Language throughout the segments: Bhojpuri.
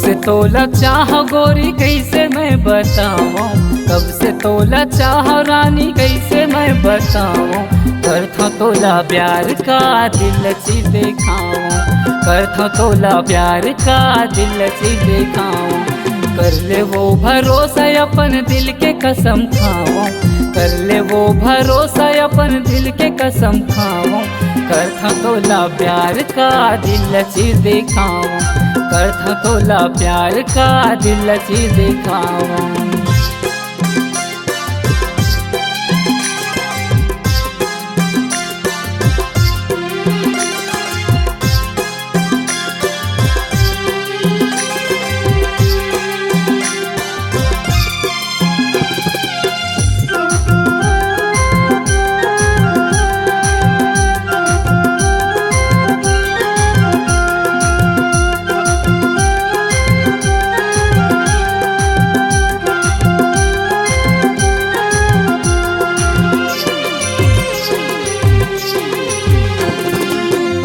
से तोला चाह गोरी कैसे मैं बताऊं, कब से तोला चाह रानी कैसे मैं बताऊं। करथा तोला प्यार का दिल ची दिखाऊं, करथा तोला प्यार का दिल ची दिखाऊं। कर ले वो भरोसा अपन दिल के कसम खाऊं, कर ले वो भरोसा अपन दिल के कसम खाऊं। करथा तोला प्यार का दिल ची दिखाऊं, करथा तोला प्यार का दिल ची दिखाऊं।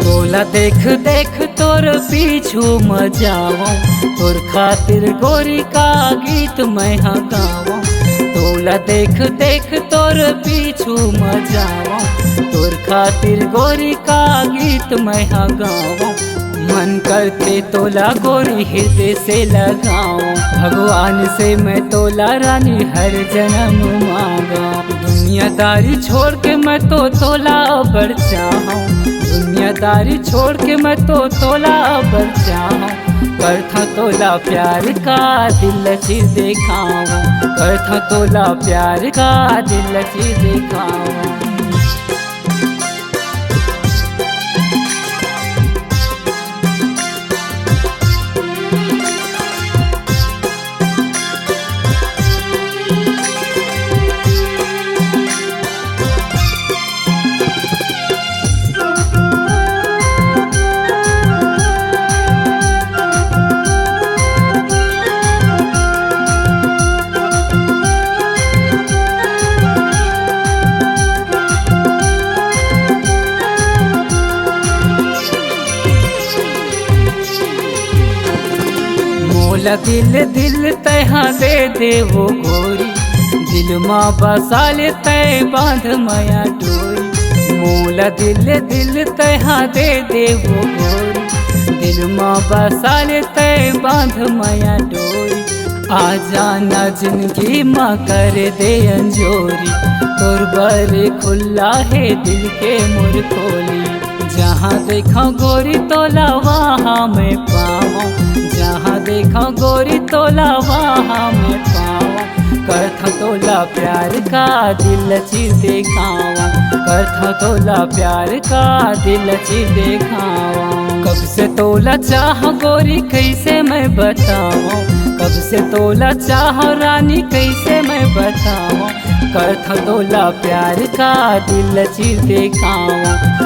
तोला देख देख तोर पीछू मजाऊं, तोर खातिर गोरी का गीत मैं गाऊं। तोला देख देख तोर पीछू मजाऊं, तोर खातिर गोरी का गीत मैं गाऊं। मन करते तोला गोरी हृदय से लगाऊं, भगवान से मैं तोला रानी हर जन्म मांगा। दुनियादारी छोड़ के मैं तो तोला बढ़ चाहूं, दुनियादारी छोड़ के मैं तो तोला बढ़ चाहूं। करथा तोला प्यार का दिल ची दिखाऊं, करथा तोला प्यार का दिल ची दिखाऊं। मोला दिल दिल तहा दे दे वो गोरी, दिल माँ बसा ले तय बांध माया डोरी। मोला दिल दिल तहा दे दे वो गोरी, दिल माँ बसा ले तय बांध माया डोरी। आ जाना जिंदगी माँ कर दे अंजोरी, तोर बारे खुला है दिल के मोर खोली। जहाँ देखा गोरी तोला वहाँ मैं पाऊं, जहाँ देखा गोरी तोला वहाँ मैं पाऊं। करथा तोला प्यार का दिल ची दिखाऊं, करथा तोला प्यार का दिल ची दिखाऊं। कब से तोला चाह गोरी कैसे मैं बताऊं, कब से तोला चाह रानी कैसे मैं बताऊं। करथा तोला प्यार का दिल ची दिखाऊं,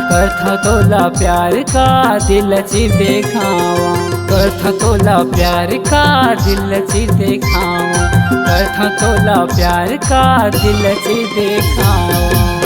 करथा तोला प्यार का दिल ची दिखाऊं। करथा तोला प्यार का दिल ची दिखाऊं, करथा तोला प्यार का दिल ची दिखाऊं।